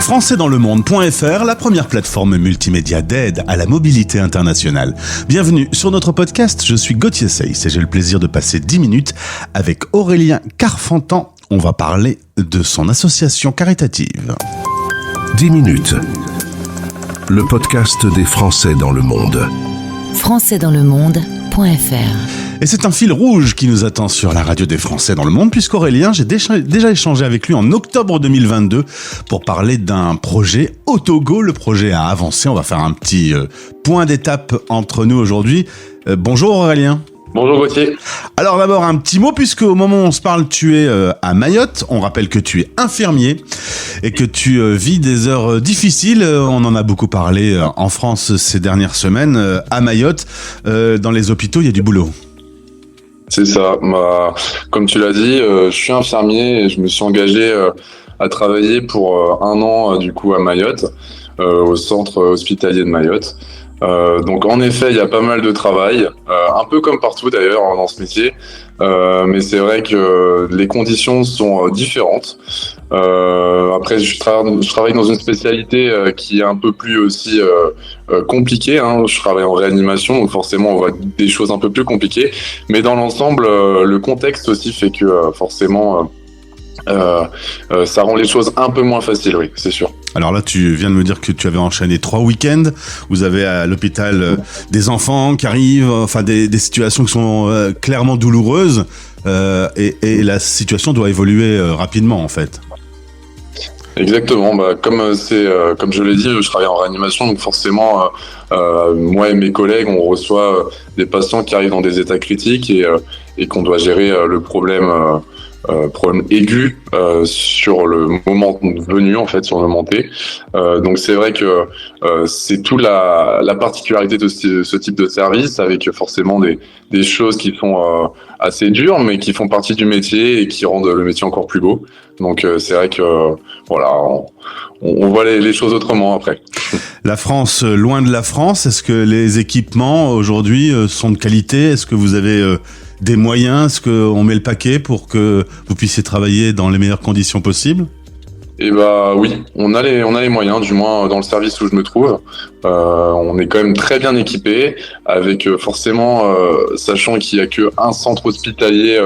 Françaisdanslemonde.fr, la première plateforme multimédia d'aide à la mobilité internationale. Bienvenue sur notre podcast, je suis Gauthier Seyss et j'ai le plaisir de passer 10 minutes avec Aurélien Carfentan. On va parler de son association caritative. 10 minutes, le podcast des Français dans le monde. Françaisdanslemonde.fr. Et c'est un fil rouge qui nous attend sur la radio des Français dans le monde, puisqu'Aurélien, j'ai déjà échangé avec lui en octobre 2022 pour parler d'un projet au Togo. Le projet a avancé, on va faire un petit point d'étape entre nous aujourd'hui. Bonjour Aurélien. Bonjour Gauthier. Alors d'abord un petit mot, puisque au moment où on se parle, tu es à Mayotte. On rappelle que tu es infirmier et que tu vis des heures difficiles. On en a beaucoup parlé en France ces dernières semaines. À Mayotte, dans les hôpitaux, il y a du boulot. C'est ça. Comme tu l'as dit, je suis infirmier et je me suis engagé à travailler pour un an du coup à Mayotte, au centre hospitalier de Mayotte. Donc en effet, il y a pas mal de travail, un peu comme partout d'ailleurs dans ce métier, mais c'est vrai que les conditions sont différentes. Après, je travaille dans une spécialité qui est un peu plus aussi compliquée. Je travaille en réanimation, donc forcément on voit des choses un peu plus compliquées. Mais dans l'ensemble, le contexte aussi fait que forcément ça rend les choses un peu moins faciles, oui, c'est sûr. Alors là, tu viens de me dire que tu avais enchaîné 3 week-ends. Vous avez à l'hôpital des enfants qui arrivent, enfin des situations qui sont clairement douloureuses, et la situation doit évoluer rapidement en fait. Exactement. Comme je l'ai dit, je travaille en réanimation, donc forcément, moi et mes collègues, on reçoit des patients qui arrivent dans des états critiques et qu'on doit gérer le problème aigu sur le moment venu, en fait, sur le moment T. Donc c'est vrai que c'est toute la particularité de ce type de service, avec forcément des choses qui sont assez dures, mais qui font partie du métier et qui rendent le métier encore plus beau. Donc c'est vrai que voilà, on voit les choses autrement après. La France, loin de la France, est-ce que les équipements aujourd'hui sont de qualité ? Est-ce que vous avez des moyens ? Est-ce qu'on met le paquet pour que vous puissiez travailler dans les meilleures conditions possibles ? Et oui, on a les moyens, du moins dans le service où je me trouve. On est quand même très bien équipé, avec forcément, sachant qu'il y a que un centre hospitalier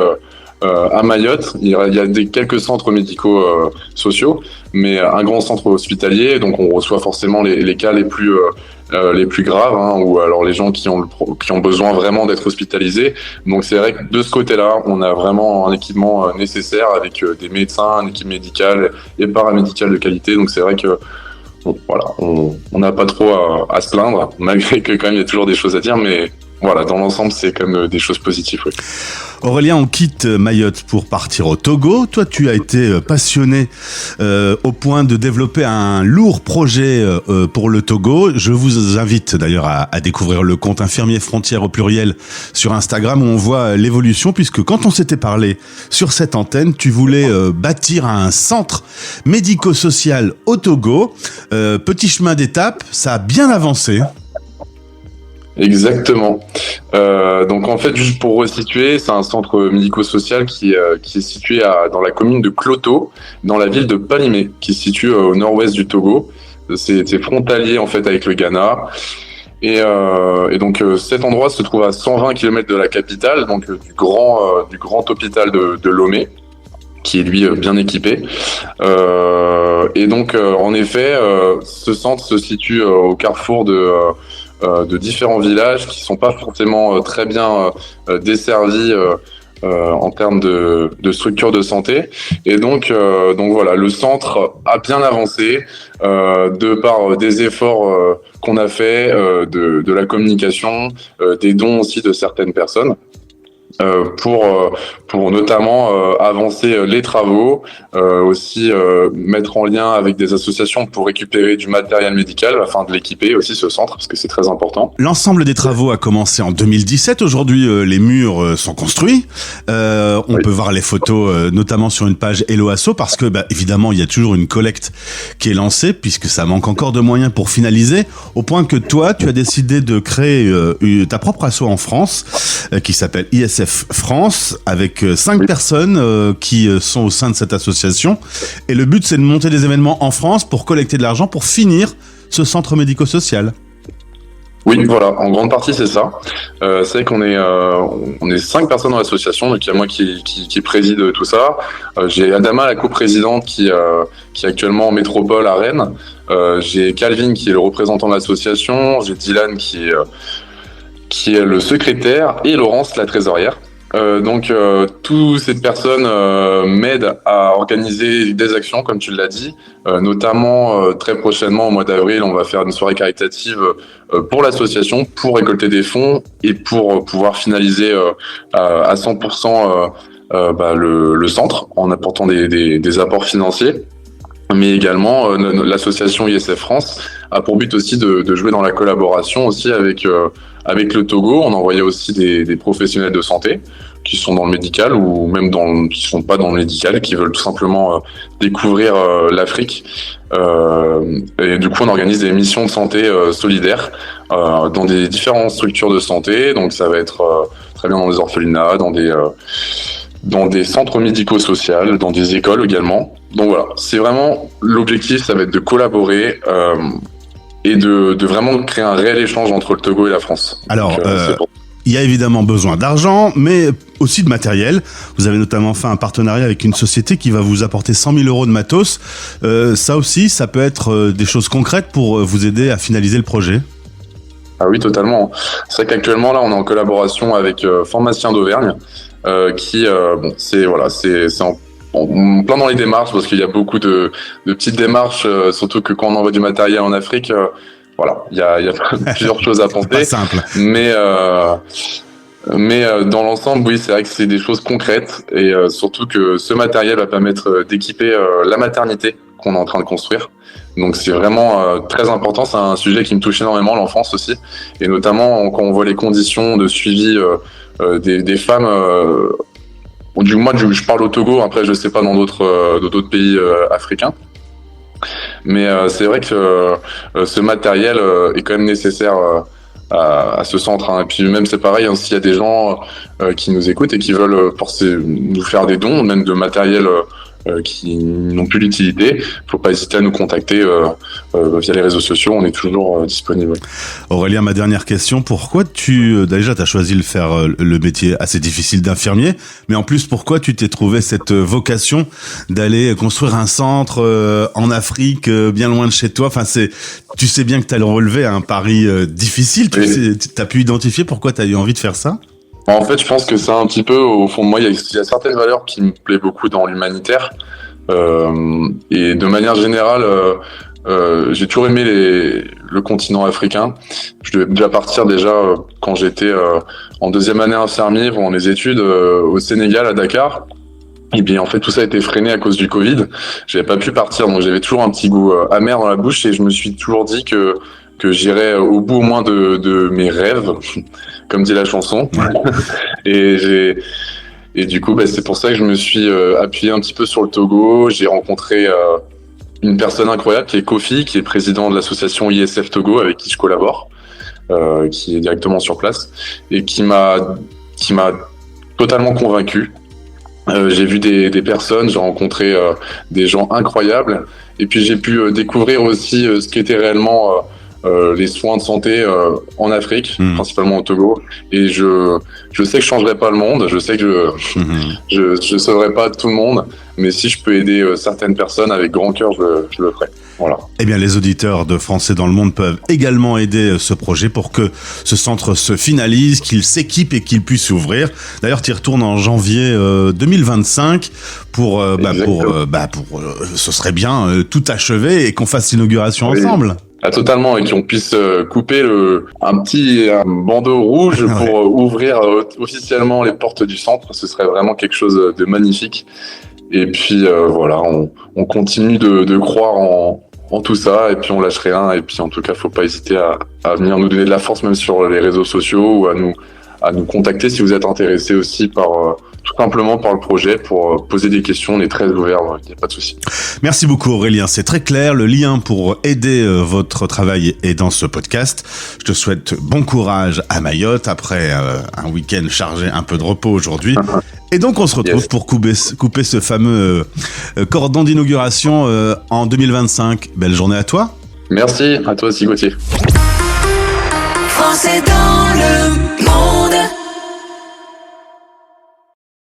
à Mayotte. Il y a quelques centres médicaux sociaux, mais un grand centre hospitalier, donc on reçoit forcément les cas les plus graves, ou alors les gens qui ont besoin vraiment d'être hospitalisés. Donc c'est vrai que de ce côté-là, on a vraiment un équipement nécessaire, avec des médecins, une équipe médicale et paramédicale de qualité. Donc c'est vrai que voilà, on n'a pas trop à se plaindre, malgré que quand même il y a toujours des choses à dire, mais voilà, dans l'ensemble, c'est comme des choses positives, oui. Aurélien, on quitte Mayotte pour partir au Togo. Toi, tu as été passionné au point de développer un lourd projet pour le Togo. Je vous invite d'ailleurs à découvrir le compte Infirmiers Frontières au pluriel sur Instagram, où on voit l'évolution, puisque quand on s'était parlé sur cette antenne, tu voulais bâtir un centre médico-social au Togo. Petit chemin d'étape, ça a bien avancé. Exactement. Donc en fait, juste pour resituer, c'est un centre médico-social qui est situé dans la commune de Kloto, dans la ville de Palimé, qui se situe au nord-ouest du Togo. C'est frontalier en fait avec le Ghana. Et donc cet endroit se trouve à 120 km de la capitale, donc du grand hôpital de Lomé, qui est lui bien équipé. Et donc en effet, ce centre se situe au carrefour de différents villages qui sont pas forcément très bien desservis en termes de structure de santé. Et donc voilà, le centre a bien avancé de par des efforts qu'on a fait, de la communication, des dons aussi de certaines personnes. Pour notamment avancer les travaux, aussi mettre en lien avec des associations pour récupérer du matériel médical afin de l'équiper aussi, ce centre, parce que c'est très important. L'ensemble des travaux a commencé en 2017. Aujourd'hui, les murs sont construits. On peut voir les photos, notamment sur une page Hello Asso, parce que évidemment, il y a toujours une collecte qui est lancée, puisque ça manque encore de moyens pour finaliser, au point que toi, tu as décidé de créer ta propre asso en France, qui s'appelle ISF ISF France avec 5 personnes qui sont au sein de cette association. Et le but, c'est de monter des événements en France pour collecter de l'argent pour finir ce centre médico-social. Oui, voilà, en grande partie c'est ça. C'est qu'on est 5 personnes dans l'association, donc il y a moi qui préside tout ça. J'ai Adama, la coprésidente, qui est actuellement en métropole à Rennes. J'ai Calvin qui est le représentant de l'association. J'ai Dylan qui est le secrétaire et Laurence la trésorière. Donc toutes ces personnes m'aident à organiser des actions, comme tu l'as dit, notamment très prochainement au mois d'avril, on va faire une soirée caritative pour l'association, pour récolter des fonds et pour pouvoir finaliser à 100% le centre en apportant des apports financiers. Mais également, l'association ISF France a pour but aussi de jouer dans la collaboration aussi avec le Togo. On envoyait aussi des professionnels de santé qui sont dans le médical ou même qui sont pas dans le médical, qui veulent tout simplement découvrir l'Afrique. Et du coup, on organise des missions de santé solidaires dans des différentes structures de santé. Donc, ça va être très bien dans des orphelinats, dans des centres médico-sociaux, dans des écoles également. Donc voilà, c'est vraiment l'objectif, ça va être de collaborer et de vraiment créer un réel échange entre le Togo et la France. Alors, il y a évidemment besoin d'argent, mais aussi de matériel. Vous avez notamment fait un partenariat avec une société qui va vous apporter 100 000 euros de matos. Ça aussi, ça peut être des choses concrètes pour vous aider à finaliser le projet. Ah oui, totalement. C'est vrai qu'actuellement, là, on est en collaboration avec Pharmaciens d'Auvergne, c'est en plein dans les démarches, parce qu'il y a beaucoup de petites démarches, surtout que quand on envoie du matériel en Afrique, il y a plusieurs choses à penser. Pas simple. Mais dans l'ensemble, oui, c'est vrai que c'est des choses concrètes et surtout que ce matériel va permettre d'équiper la maternité qu'on est en train de construire. Donc c'est vraiment très important, c'est un sujet qui me touche énormément, l'enfance aussi, et notamment quand on voit les conditions de suivi des femmes. Je parle au Togo, après je sais pas dans d'autres pays africains. Mais c'est vrai que ce matériel est quand même nécessaire à ce centre. Hein. Et puis même c'est pareil, hein, s'il y a des gens qui nous écoutent et qui veulent nous faire des dons, même de matériel qui n'ont plus d'utilité, faut pas hésiter à nous contacter via les réseaux sociaux, on est toujours disponible. Aurélien, ma dernière question, pourquoi déjà t'as choisi de faire le métier assez difficile d'infirmier, mais en plus pourquoi tu t'es trouvé cette vocation d'aller construire un centre en Afrique, bien loin de chez toi? Enfin, tu sais bien que t'as le relevé un pari difficile, t'as pu identifier pourquoi t'as eu envie de faire ça? En fait, je pense que c'est un petit peu, au fond de moi, il y a certaines valeurs qui me plaisent beaucoup dans l'humanitaire. Et de manière générale, j'ai toujours aimé le continent africain. Je devais déjà partir quand j'étais en deuxième année infirmier pendant mes études au Sénégal, à Dakar. Et bien en fait tout ça a été freiné à cause du Covid. J'avais pas pu partir, donc j'avais toujours un petit goût amer dans la bouche et je me suis toujours dit que j'irais au bout au moins de mes rêves, comme dit la chanson. Et du coup, c'est pour ça que je me suis appuyé un petit peu sur le Togo. J'ai rencontré une personne incroyable qui est Kofi, qui est président de l'association ISF Togo, avec qui je collabore, qui est directement sur place, et qui m'a totalement convaincu. J'ai vu des personnes, j'ai rencontré des gens incroyables, et puis j'ai pu découvrir aussi ce qu'était réellement les soins de santé en Afrique, principalement au Togo. Et je sais que je changerai pas le monde, je sais que je sauverai pas tout le monde, mais si je peux aider certaines personnes avec grand cœur, je le ferai. Voilà. Eh bien, les auditeurs de Français dans le monde peuvent également aider ce projet pour que ce centre se finalise, qu'il s'équipe et qu'il puisse s'ouvrir. D'ailleurs, tu y retournes en janvier 2025 ce serait bien tout achever et qu'on fasse l'inauguration ensemble. Ah, totalement, et qu'on puisse couper un bandeau rouge pour ouvrir officiellement les portes du centre. Ce serait vraiment quelque chose de magnifique. Et puis on continue de croire en tout ça, et puis on lâche rien. Et puis en tout cas, faut pas hésiter à venir nous donner de la force, même sur les réseaux sociaux, ou à nous contacter si vous êtes intéressé aussi par tout simplement par le projet pour poser des questions. On est très ouverts, il n'y a pas de souci. Merci beaucoup Aurélien, c'est très clair. Le lien pour aider votre travail est dans ce podcast. Je te souhaite bon courage à Mayotte après un week-end chargé, un peu de repos aujourd'hui. Et donc on se retrouve pour couper ce fameux cordon d'inauguration en 2025. Belle journée à toi. Merci, à toi aussi Gauthier. Français dans le monde.